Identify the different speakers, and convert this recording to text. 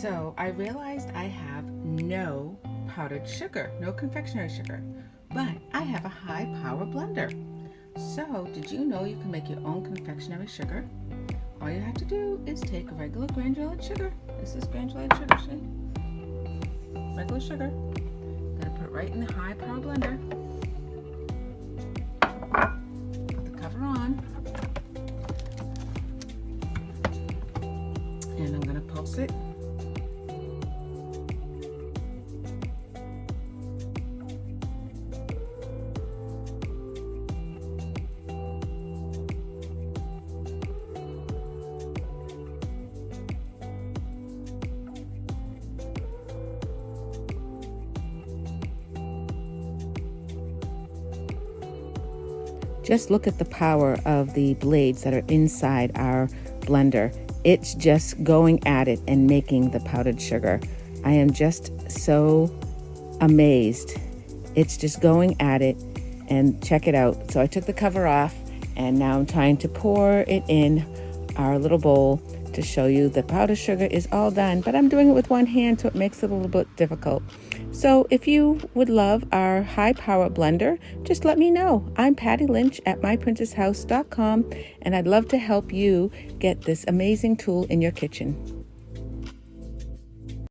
Speaker 1: So I realized I have no powdered sugar, no confectionery sugar, but I have a high power blender. So did you know you can make your own confectionery sugar? All you have to do is take a regular granulated sugar. This is granulated sugar, see? Regular sugar. Gonna put it right in the high power blender. Put the cover on. And I'm gonna pulse it. Just look at the power of the blades that are inside our blender. It's just going at it and making the powdered sugar. I am just so amazed. It's just going at it, and check it out. So I took the cover off and now I'm trying to pour it in our little bowl to show you the powdered sugar is all done, but I'm doing it with one hand, so it makes it a little bit difficult. So if you would love our high power blender, just let me know. I'm Patty Lynch at myprincesshouse.com, and I'd love to help you get this amazing tool in your kitchen.